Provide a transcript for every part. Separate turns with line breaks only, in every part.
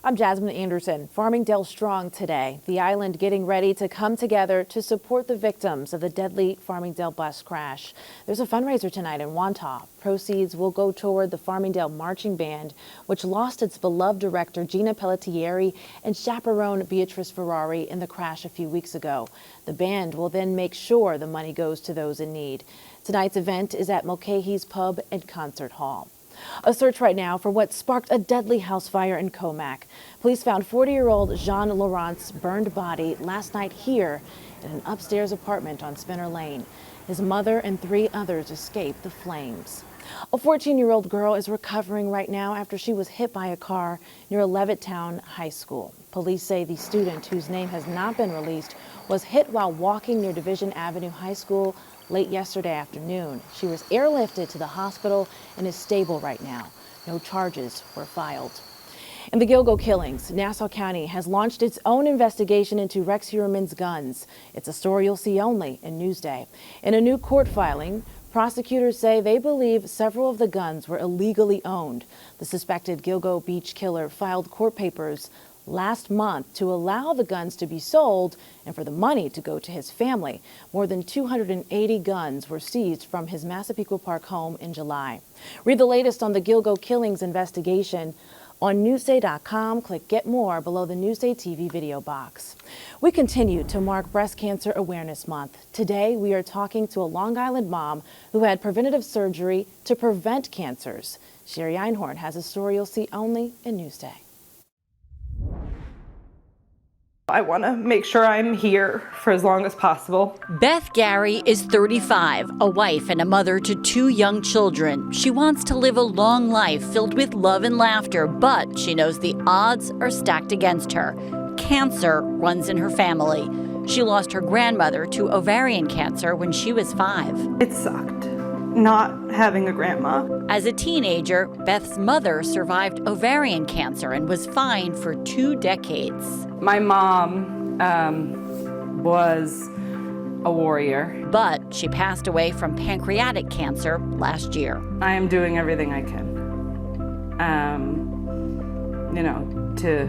I'm Jasmine Anderson. Farmingdale strong today. The island getting ready to come together to support the victims of the deadly Farmingdale bus crash. There's a fundraiser tonight in Wantagh. Proceeds will go toward the Farmingdale Marching Band, which lost its beloved director Gina Pelletieri and chaperone Beatrice Ferrari in the crash a few weeks ago. The band will then make sure the money goes to those in need. Tonight's event is at Mulcahy's Pub and Concert Hall. A search right now for what sparked a deadly house fire in Comac. Police found 40-year-old Jean Laurent's burned body last night here in an upstairs apartment on Spinner Lane. His mother and 3 others escaped the flames. A 14-year-old girl is recovering right now after she was hit by a car near Levittown High School. Police say the student, whose name has not been released, was hit while walking near Division Avenue High School late yesterday afternoon. She was airlifted to the hospital and is stable right now. No charges were filed. In the Gilgo killings, Nassau County has launched its own investigation into Rex Heuermann's guns. It's a story you'll see only in Newsday. In a new court filing, prosecutors say they believe several of the guns were illegally owned. The suspected Gilgo Beach killer filed court papers last month to allow the guns to be sold and for the money to go to his family. More than 280 guns were seized from his Massapequa Park home in July. Read the latest on the Gilgo killings investigation on Newsday.com. Click Get More below the Newsday TV video box. We continue to mark Breast Cancer Awareness Month. Today, we are talking to a Long Island mom who had preventative surgery to prevent cancers. Sherry Einhorn has a story you'll see only in Newsday.
I want to make sure I'm here for as long as possible.
Beth Gary is 35, a wife and a mother to 2 young children. She wants to live a long life filled with love and laughter, but she knows the odds are stacked against her. Cancer runs in her family. She lost her grandmother to ovarian cancer when she was 5.
It sucked not having a grandma.
As a teenager, Beth's mother survived ovarian cancer and was fine for 2 decades.
My mom was a warrior.
But she passed away from pancreatic cancer last year.
I am doing everything I can, to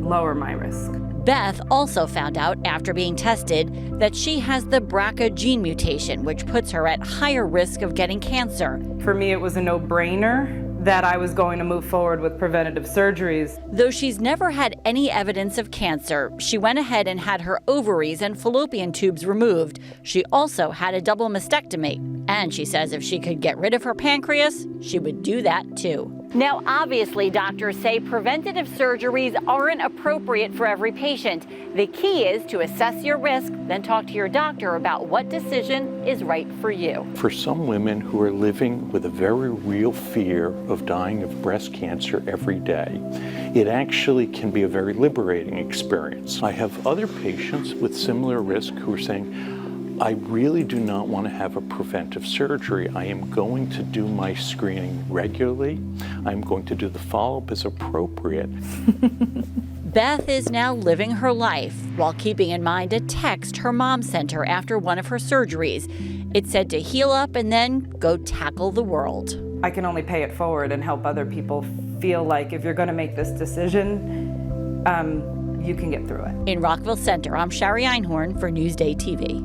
lower my risk.
Beth also found out after being tested that she has the BRCA gene mutation, which puts her at higher risk of getting cancer.
For me, it was a no-brainer that I was going to move forward with preventative surgeries.
Though she's never had any evidence of cancer, she went ahead and had her ovaries and fallopian tubes removed. She also had a double mastectomy. And she says if she could get rid of her pancreas, she would do that too. Now, obviously, doctors say preventative surgeries aren't appropriate for every patient. The key is to assess your risk, then talk to your doctor about what decision is right for you.
For some women who are living with a very real fear of dying of breast cancer every day, it actually can be a very liberating experience. I have other patients with similar risk who are saying, I really do not want to have a preventive surgery. I am going to do my screening regularly. I'm going to do the follow-up as appropriate.
Beth is now living her life while keeping in mind a text her mom sent her after one of her surgeries. It said to heal up and then go tackle the world.
I can only pay it forward and help other people feel like if you're going to make this decision, you can get through it.
In Rockville Center, I'm Sherry Einhorn for Newsday TV.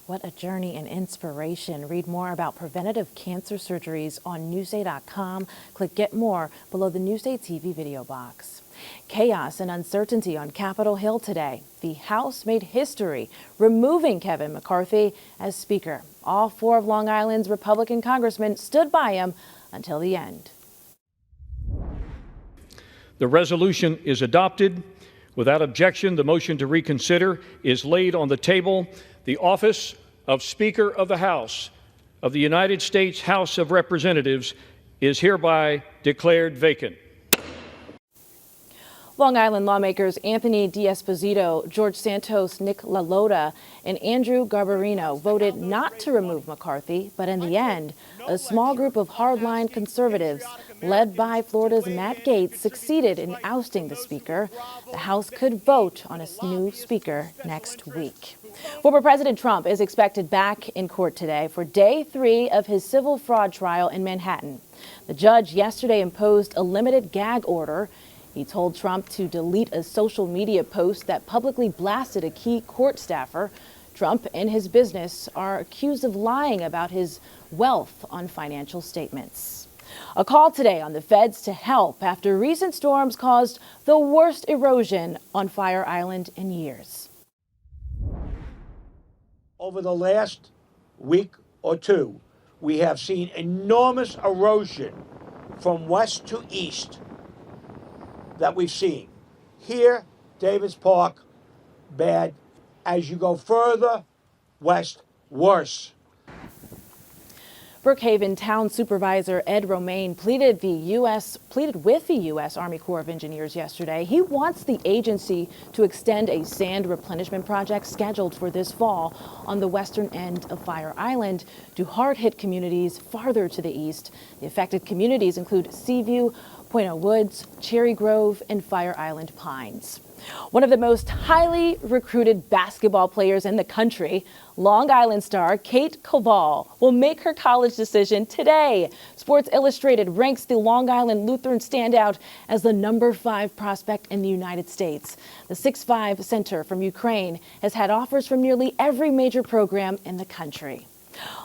What a journey and inspiration. Read more about preventative cancer surgeries on Newsday.com. Click Get More below the Newsday TV video box. Chaos and uncertainty on Capitol Hill today. The House made history, removing Kevin McCarthy as Speaker. All 4 of Long Island's Republican congressmen stood by him until the end.
The resolution is adopted. Without objection, the motion to reconsider is laid on the table. The office of Speaker of the House of the United States House of Representatives is hereby declared vacant.
Long Island lawmakers Anthony D'Esposito, George Santos, Nick LaLota, and Andrew Garbarino voted not to remove McCarthy, but in the end, a small group of hardline conservatives led by Florida's Matt Gaetz succeeded in ousting the Speaker. The House could vote on a new Speaker next week. Former President Trump is expected back in court today for day 3 of his civil fraud trial in Manhattan. The judge yesterday imposed a limited gag order. He told Trump to delete a social media post that publicly blasted a key court staffer. Trump and his business are accused of lying about his wealth on financial statements. A call today on the feds to help after recent storms caused the worst erosion on Fire Island in years.
Over the last week or two, we have seen enormous erosion from west to east that we've seen. Here, Davis Park, bad. As you go further west, worse.
Brookhaven Town Supervisor Ed Romaine pleaded with the U.S. Army Corps of Engineers yesterday. He wants the agency to extend a sand replenishment project scheduled for this fall on the western end of Fire Island to hard-hit communities farther to the east. The affected communities include Seaview, Point Woods, Cherry Grove, and Fire Island Pines. One of the most highly recruited basketball players in the country, Long Island star Kate Koval, will make her college decision today. Sports Illustrated ranks the Long Island Lutheran standout as the number 5 prospect in the United States. The 6'5" center from Ukraine has had offers from nearly every major program in the country.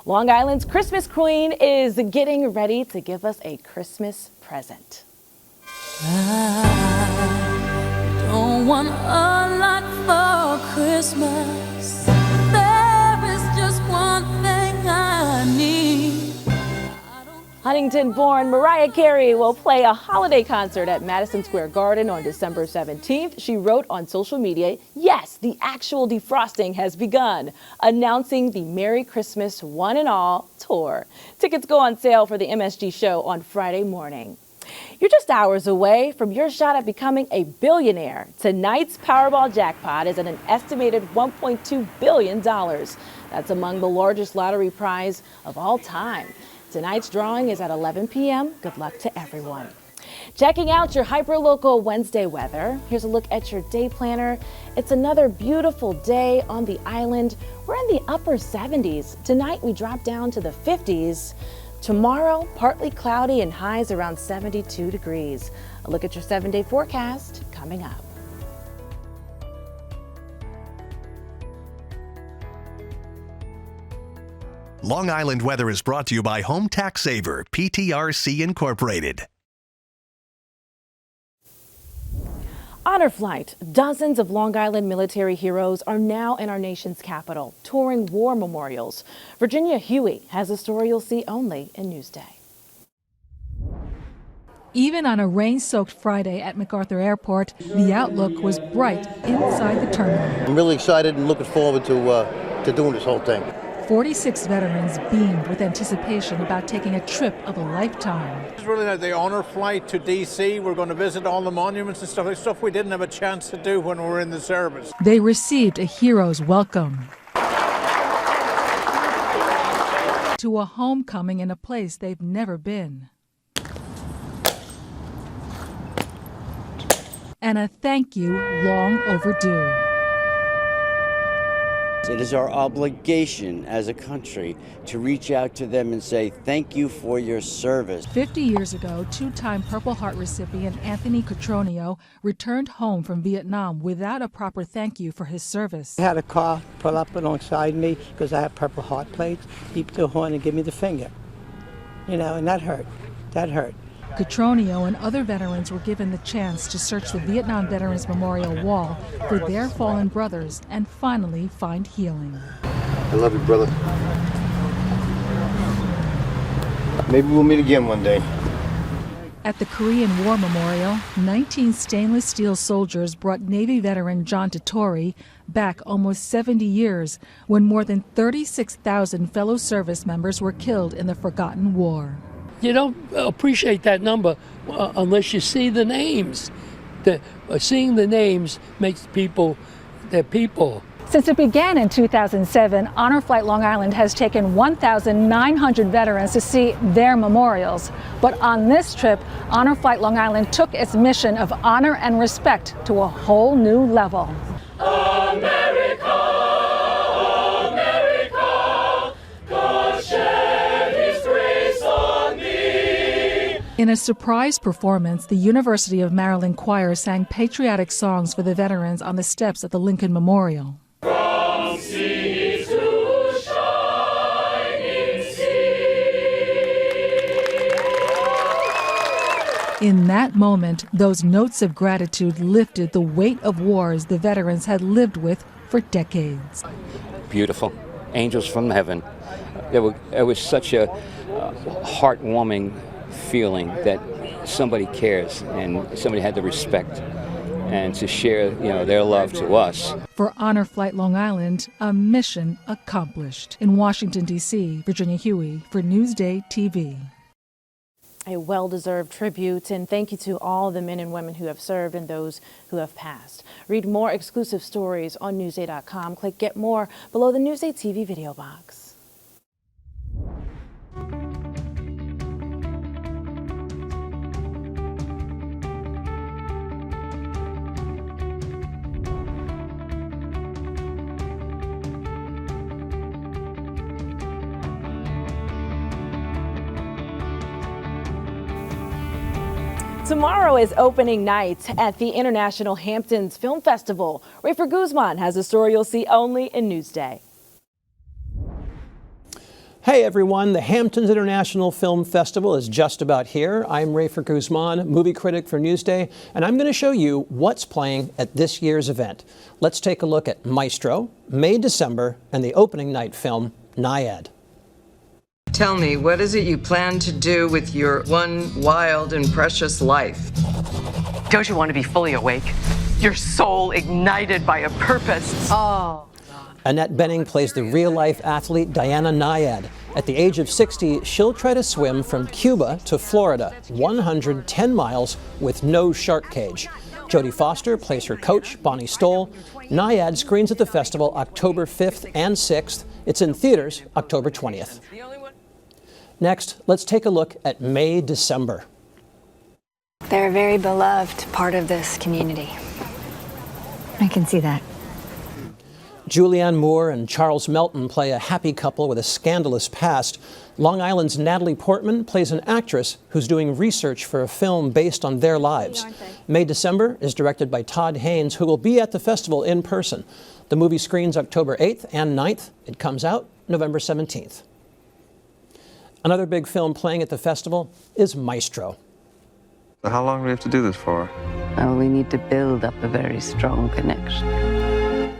Long Island's Christmas Queen is getting ready to give us a Christmas present.
Don't want a lot for Christmas. There is just one thing I need.
Huntington-born Mariah Carey will play a holiday concert at Madison Square Garden on December 17th. She wrote on social media, yes, the actual defrosting has begun, announcing the Merry Christmas One and All tour. Tickets go on sale for the MSG show on Friday morning. You're just hours away from your shot at becoming a billionaire. Tonight's Powerball jackpot is at an estimated $1.2 billion. That's among the largest lottery prize of all time. Tonight's drawing is at 11 p.m. Good luck to everyone. Checking out your hyperlocal Wednesday weather. Here's a look at your day planner. It's another beautiful day on the island. We're in the upper 70s. Tonight we drop down to the 50s. Tomorrow, partly cloudy and highs around 72 degrees. A look at your 7-day forecast coming up.
Long Island weather is brought to you by Home Tax Saver, PTRC Incorporated.
Honor flight. Dozens of Long Island military heroes are now in our nation's capital, touring war memorials. Virginia Huey has a story you'll see only in Newsday.
Even on a rain-soaked Friday at MacArthur Airport, the outlook was bright inside the terminal.
I'm really excited and looking forward to doing this whole thing.
46 veterans beamed with anticipation about taking a trip of a lifetime.
It's really like the honor flight to D.C. We're going to visit all the monuments and stuff we didn't have a chance to do when we were in the service.
They received a hero's welcome to a homecoming in a place they've never been. And a thank you long overdue.
It is our obligation as a country to reach out to them and say thank you for your service.
50 years ago, 2-time Purple Heart recipient Anthony Cotroneo returned home from Vietnam without a proper thank you for his service.
I had a car pull up alongside me because I had Purple Heart plates, beep the horn and give me the finger. And that hurt. That hurt.
Cotroneo and other veterans were given the chance to search the Vietnam Veterans Memorial Wall for their fallen brothers and finally find healing.
I love you, brother. Maybe we'll meet again one day.
At the Korean War Memorial, 19 stainless steel soldiers brought Navy veteran John Totori back almost 70 years when more than 36,000 fellow service members were killed in the forgotten war.
You don't appreciate that number unless you see the names. Seeing the names makes they're people.
Since it began in 2007, Honor Flight Long Island has taken 1,900 veterans to see their memorials. But on this trip, Honor Flight Long Island took its mission of honor and respect to a whole new level.
America!
In a surprise performance, the University of Maryland Choir sang patriotic songs for the veterans on the steps at the Lincoln Memorial.
From sea to shining sea.
In that moment, those notes of gratitude lifted the weight of wars the veterans had lived with for decades.
Beautiful. Angels from heaven. It was such a heartwarming feeling that somebody cares and somebody had the respect and to share, their love to us.
For Honor Flight Long Island, a mission accomplished. In Washington, D.C., Virginia Huey for Newsday TV.
A well-deserved tribute, and thank you to all the men and women who have served and those who have passed. Read more exclusive stories on Newsday.com. Click Get More below the Newsday TV video box. Tomorrow is opening night at the International Hamptons Film Festival. Rafer Guzman has a story you'll see only in Newsday.
Hey everyone, the Hamptons International Film Festival is just about here. I'm Rafer Guzman, movie critic for Newsday, and I'm going to show you what's playing at this year's event. Let's take a look at Maestro, May, December, and the opening night film, Naiad.
Tell me, what is it you plan to do with your one wild and precious life?
Don't you want to be fully awake? Your soul ignited by a purpose. Oh.
Annette Bening plays the real-life athlete Diana Naiad. At the age of 60, she'll try to swim from Cuba to Florida, 110 miles with no shark cage. Jodie Foster plays her coach, Bonnie Stoll. Naiad screens at the festival October 5th and 6th. It's in theaters October 20th. Next, let's take a look at May, December.
They're a very beloved part of this community. I can see that.
Julianne Moore and Charles Melton play a happy couple with a scandalous past. Long Island's Natalie Portman plays an actress who's doing research for a film based on their lives. May, December is directed by Todd Haynes, who will be at the festival in person. The movie screens October 8th and 9th. It comes out November 17th. Another big film playing at the festival is Maestro.
How long do we have to do this for?
Oh, we need to build up a very strong connection.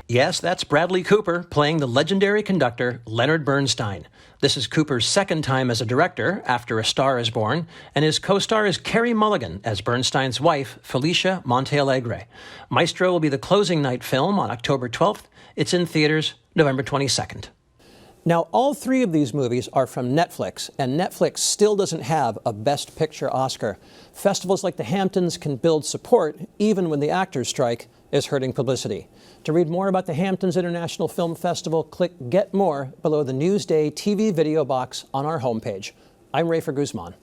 Yes, that's Bradley Cooper playing the legendary conductor Leonard Bernstein. This is Cooper's second time as a director after A Star is Born, and his co-star is Carey Mulligan as Bernstein's wife, Felicia Montealegre. Maestro will be the closing night film on October 12th. It's in theaters November 22nd. Now, all three of these movies are from Netflix, and Netflix still doesn't have a Best Picture Oscar. Festivals like the Hamptons can build support even when the actors' strike is hurting publicity. To read more about the Hamptons International Film Festival, click Get More below the Newsday TV video box on our homepage. I'm Rafer Guzman.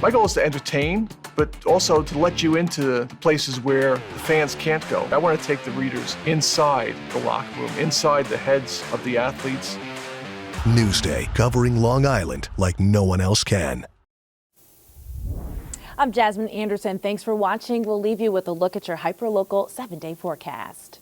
My goal is to entertain, but also to let you into places where the fans can't go. I want to take the readers inside the locker room, inside the heads of the athletes.
Newsday, covering Long Island like no one else can.
I'm Jasmine Anderson. Thanks for watching. We'll leave you with a look at your hyperlocal 7-day forecast.